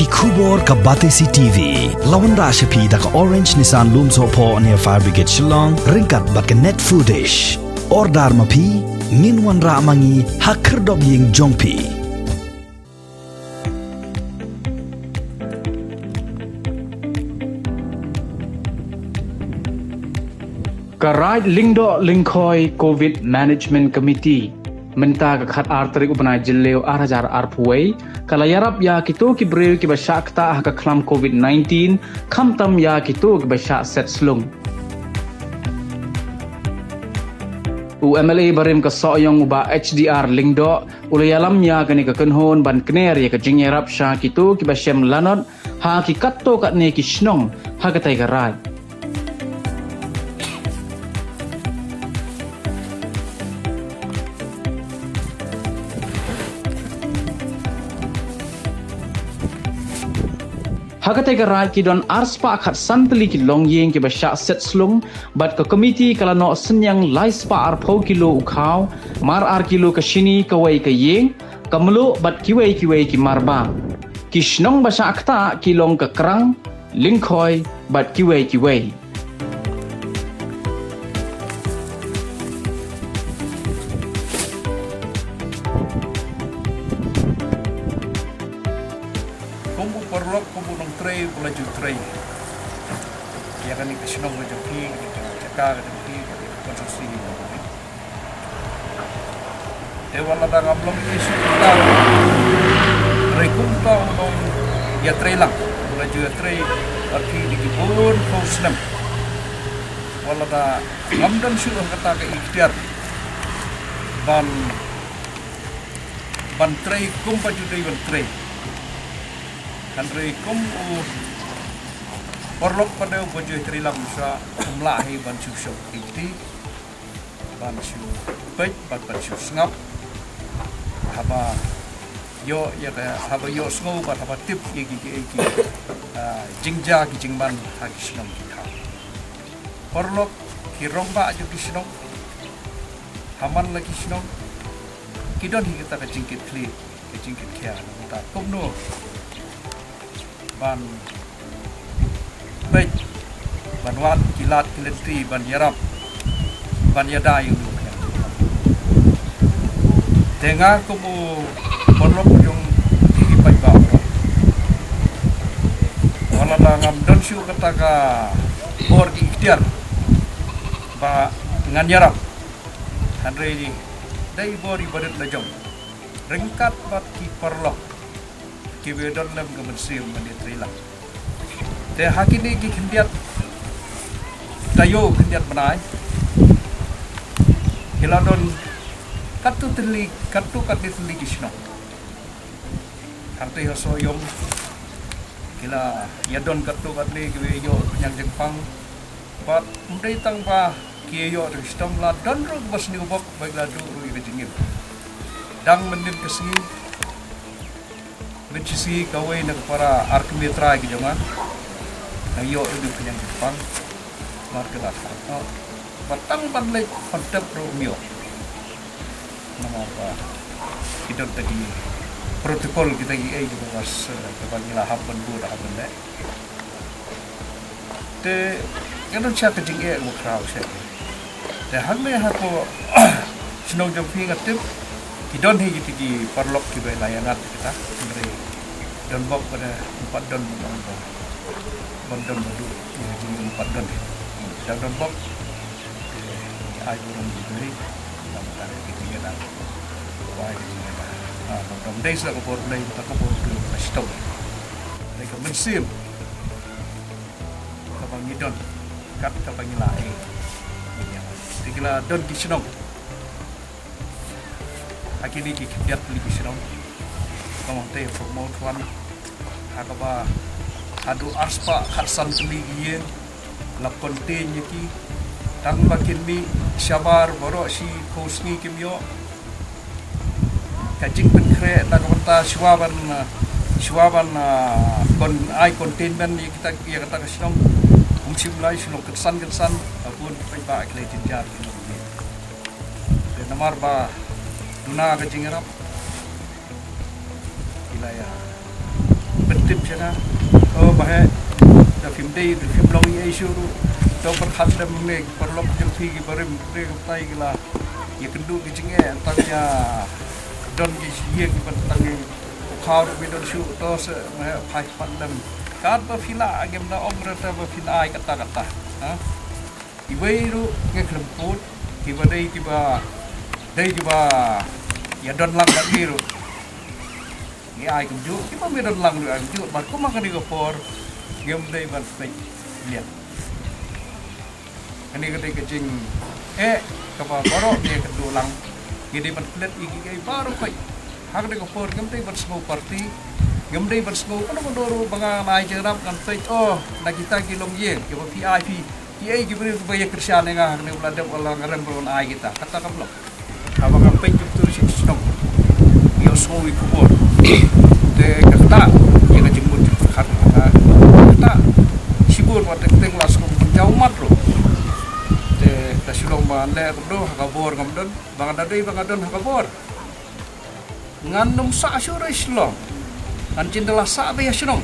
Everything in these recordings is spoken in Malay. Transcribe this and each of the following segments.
Kubor ka Batesi TV. Lawan Rashapi da ka Orange Nissan Looms Hopo near Fire Brigade Shillong. Ringkat bat ka net footage. Ordar mapi. Minwan ra mangi hakerdog ying jongpi. Karai Lingdo Lingkoi COVID Management Committee menta ka khat artrik upanai jilleo 8000 arpuai kala yarap ya kitu ki breu ki basakta ka klam COVID-19 khamtam ya kitu ki basak set slung UMLA barim ka soyong uba HDR Lingdo ulayalam ya kani ka kenhon ban kner ya ka jingerap sha kitu ki basem lanot ha ki katto kat ne ki snong ha ka tai karai Hakatai karai ki don arspa khat santli ki longyeng ki basha set slung bat ka committee kala no senyang laispa arpho kilo ukhau mar ar kilo ka shini ka wai ka yeng kamlo bat ki wai ki marba ki shnong basha akta ki long ka krang lingkhoi bat ki wai Kumbu perlok kumbu nong tray pula ju tray. Ya kan ini senang rezeki, cakap rezeki, konsumsi. Dewan ada ngablom isu kita. Tray kumta nong ya tray lang. Pula ju tray arti di kibun kosnem. Wala da ngamdan sudah kata ke ikhtiar. Ban tray kumpa ju day ban tray. Kanri kumpu perlok pada bojo trilam sa umlahi ban susuk iti ban su pej ban su ngap haba yo ya haba yo sngo ban haba tip gi jingja gi jingban ha kisnom kita perlok kirong ba ju kisnom haman la kisnom kidon hi kita ka jingkit kli ka jingkit kya ta kumno ban baik ban wat kilat kilenti ban yarap ban yada yung tengah kubu perlok yung tinggi pai ba wala la ngam don syu kata ka bor ki ikhtiar ba ngan yarap andre ni dai bori badet la jom ringkat bat ki perlok kiwedon lam kemensim menditrilah. Te hakini ki kendiat tayo kendiat menai. Hiladon katu katli kisno. Karte hosoyom kila yadon katu katli kiweyo penyang Jepang. Pat mudai tang pa kiyo ristom la don rug bas ni ubok baik ladu rui kejingin. Dang mendim kesini mencisi kawai nak para arkimitra ki jama ayo itu penyang Jepang markelat oh batang panlek kontep Romeo nama apa kita tadi protokol kita ai juga was kebanyakan happen bu dah happen deh te kan cak kejing mo crowd set te hamne hapo senong jompi ngatip kidon hi giti perlok ki layanat kita dari don bok pada 4 don badu jadi 4 don dan don bok ai burung dibeli sama kali ketiga dah wah ini dah don dai sa ko por dai ta ko por tu stop mereka mensim kapang ngidon kat kapang ngilai tikila don kisnong akini ki kiat li kisnong kamang te formal tuan hakaba adu arspa khatsan teligie la kontenye ki tang bakin mi syabar boro si kosni kimyo kajing penkre ta kata sywaban kon ai containment kita ya kata kisnong umsim lai sinong ketsan apun pai ba klei tinjar de namar ba duna kajing erap wilayah tip sana oh bahaya da film day da film long ye show to per khas da me per lok jeng phi ki barim re tai gila ye kendu ki jinge tangnya don ki ye ki tang khau bi don show to se phai pandam kad ba fila agem da omra ta ba fila ai kata ha iweiru nge klemput ki ba dei ki ba ya don lang da biru ni ai cũng chú chứ không biết đơn lần được ai cũng chú mà có mang cái đi gặp por game đây vẫn phải liệt anh đi cái trình các bạn baru dia kedua lang jadi vẫn lihat iki baru phải hak đi gặp por game đây vẫn small party game đây vẫn small kan mau doru banga mai jerap kan phải na kita kilong ye ke VIP PA gibri bayar kerja nenga hak ni ulada Allah ngaram beron ai kita kata kam lo abang kan pay tu si snong yo small ikut de kata yang jemput dekat kata sibur mat teng las ko jauh mat ro de kasulong ban le do hakabor ngamdon bang dadai bang adon hakabor ngan num sa sure islong kan cintalah sa be snong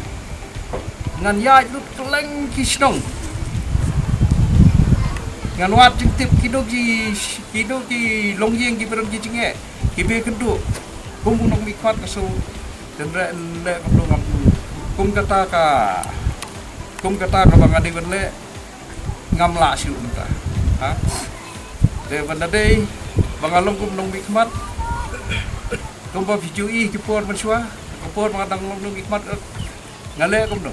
ngan ya lut keleng ki snong ngan wat tip kido ki longyeng ki peron ki jinge ki be kedu bumbu nong mikot kaso dan le kum kata ka bang adi le ngam la siu ta ha de banda dei bang along kum nong mikmat kum ba video ki por man swa por ma dang nong mikmat ngale kum no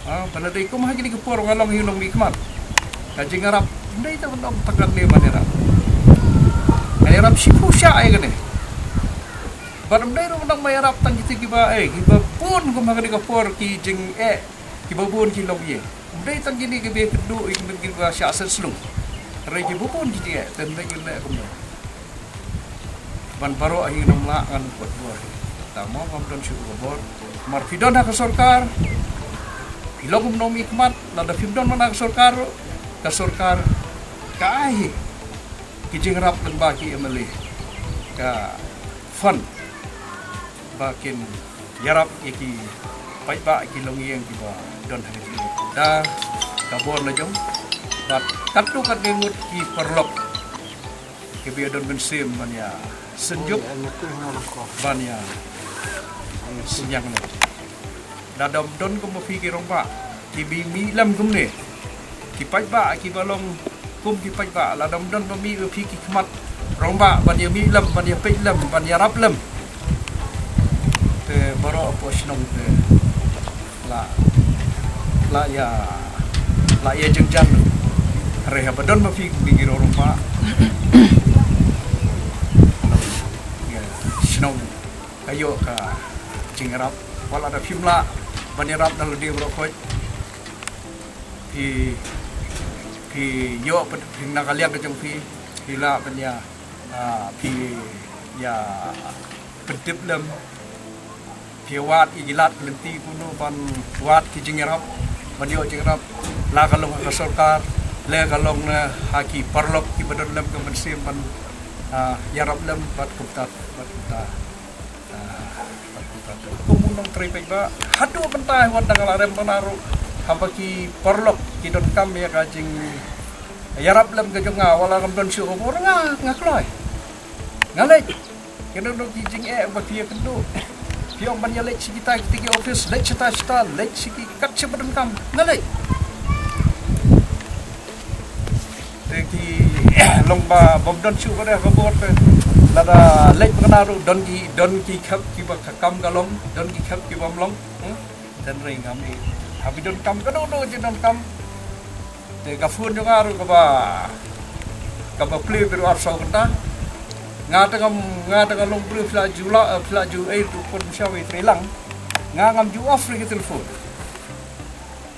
ha banda dei kum ha ki por ngalong hi nong mikmat ka jing arab dei ta nong takat ne manera arab sipu sya ai gane baram dai ro nang may arap tang kiti kiba pun ko magani ka por ki jing kiba bun ki log ye dai tang gini ke be kedu ik kiba sya asal slung re ki bun ki ye ten dai le ko ban baro ahi nam la kan pot bor ta mo ngam don syu ko bor mar fidon ha ka sarkar ilogum no mikmat la da fidon mana ka sarkar ka ai ki jing rap dan baki emeli ka fun bakin yarap iki pai ki longieng ki ba don hari da kabor na jom bat katu kat ngemut ki perlok ki bi don bensim banya senjuk banya senyang ne da dom don ko mo fi ki rong ba ki bi mi lam kum ne ki pai ba ki balong kum ki pai ba la dom don mi fi ki khmat rong ba banya mi lam banya pe lam banya rap lam baru apa senang la ya jengjan reha badan mafi bingir orang pak ya senang ayo ka jengrap wala ada film la banirap dalam dia berokoi pi yo ping nakalian ke jeng pi hila banya pi ya pedip lem piawat igilat kelenti kuno pan wat ki jingerap bandio jingerap la kalong ka sarkar le kalong na haki parlok ki badon lem ke mensim pan yarap lem bat kuptat kumunong trei ba hadu pentai wat dangal rem panaru hamba ki parlok ki don kam ya ka jing yarap lem ke jonga wala kam don syu obor ngakloi ngale kena do ki jing ba ki kendu Piong banya lek kita tigi office lek cita lek siki kat sebadan kam ngalai tegi lomba bomdon chu kada kabor pe lada lek penaru don ki khap ki ba kam galom don ki khap ki bomlong dan ring kami habi don kam kado je don kam te gafun jo ngaru ka ba play beru arso kata ngata long bru fla ju tu pun syawi trilang ngam ju off ri telefon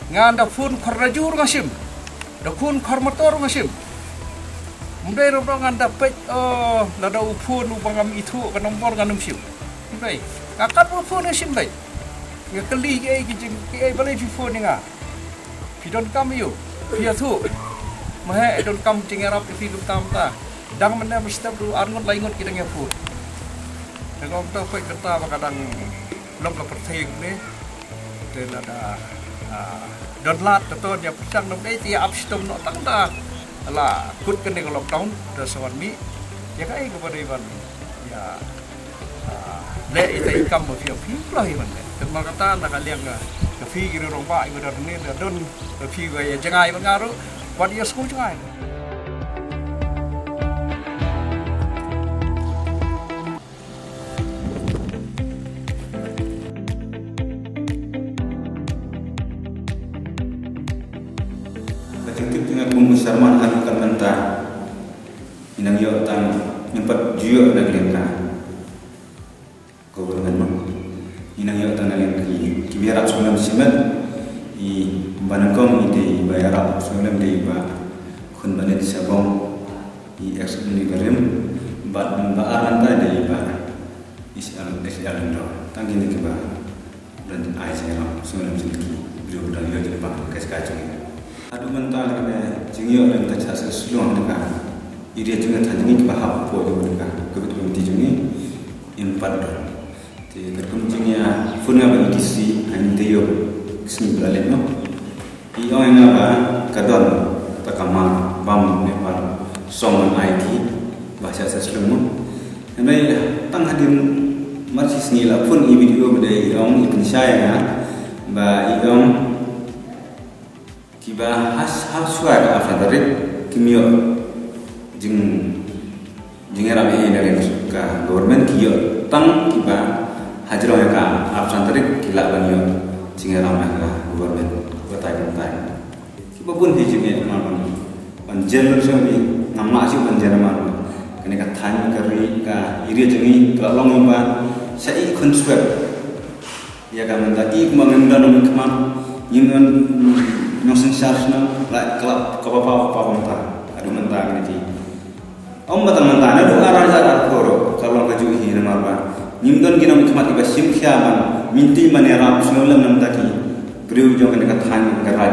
nganda phone kharajur ngasim da phone kharmator ngasim mudai ro nganda pej la da phone bangam itu ka nombor kanum sim mudai kakat phone ngasim dai ya kali ki balai phone nga pidon kam yo pia thu mahe don kam cingarap fi dum tam ta dang mana mesti tu arngot laingot kita ngeput. Kalau kita kata kadang long ke perthing ni, dan ada donlat atau dia pisang nom dei tiap sistem no tang da ala kut kan dengan lockdown da sawan mi ya kai kepada iban ya le ita ikam mo fi plah iban kan makata nak liang ke fi giru rong ba ibu dar ni da don fi ga ya jangai bangaru wat ya sku jangai Ketik dengan pembesarman akan mentah inang yo tang nyempat juyo nak lengka government inang yo tang lengka ki biara sulam simet I banangkom ide bayara sulam de ba kun banet sabong I eksklusif garim ba aran ta de ba is al do tang kini ke ba dan ai saya sulam silki beliau dah yo de ba kes kacung Adu mentah kerana jengyo dan tak cakap sesuatu dengan iri juga tadi bahap po juga kebetulan di jungi empat dah. Jadi kerjanya punya bagi kisi hanya dia kesini balik no. Iyo yang apa kadang takamar bam nepal songan IT bahasa sesuatu. Namun tang hadir masih senila pun i video berdaya iong ikan saya ba iong kiba haswar afadarit kimio jing era be dari ka government kiyo tang kiba hajro ka afsantarit kila banyo jing era ka government kota kota kiba pun hijinge mamam panjen sami nama asyik panjen mamam kene ka than kari ka iri jengi ka long imba sai konsweb ya ka mendaki kumangenda nom kemam yingan Nosen syarjna like kelab kapapa mentah adu mentah ni batang mentah adu arah jarak koro kalau kaju hi nama apa nimdon kina mukmat iba sim kiaman minti manera sulam nam taki beriu jong kena kathan kara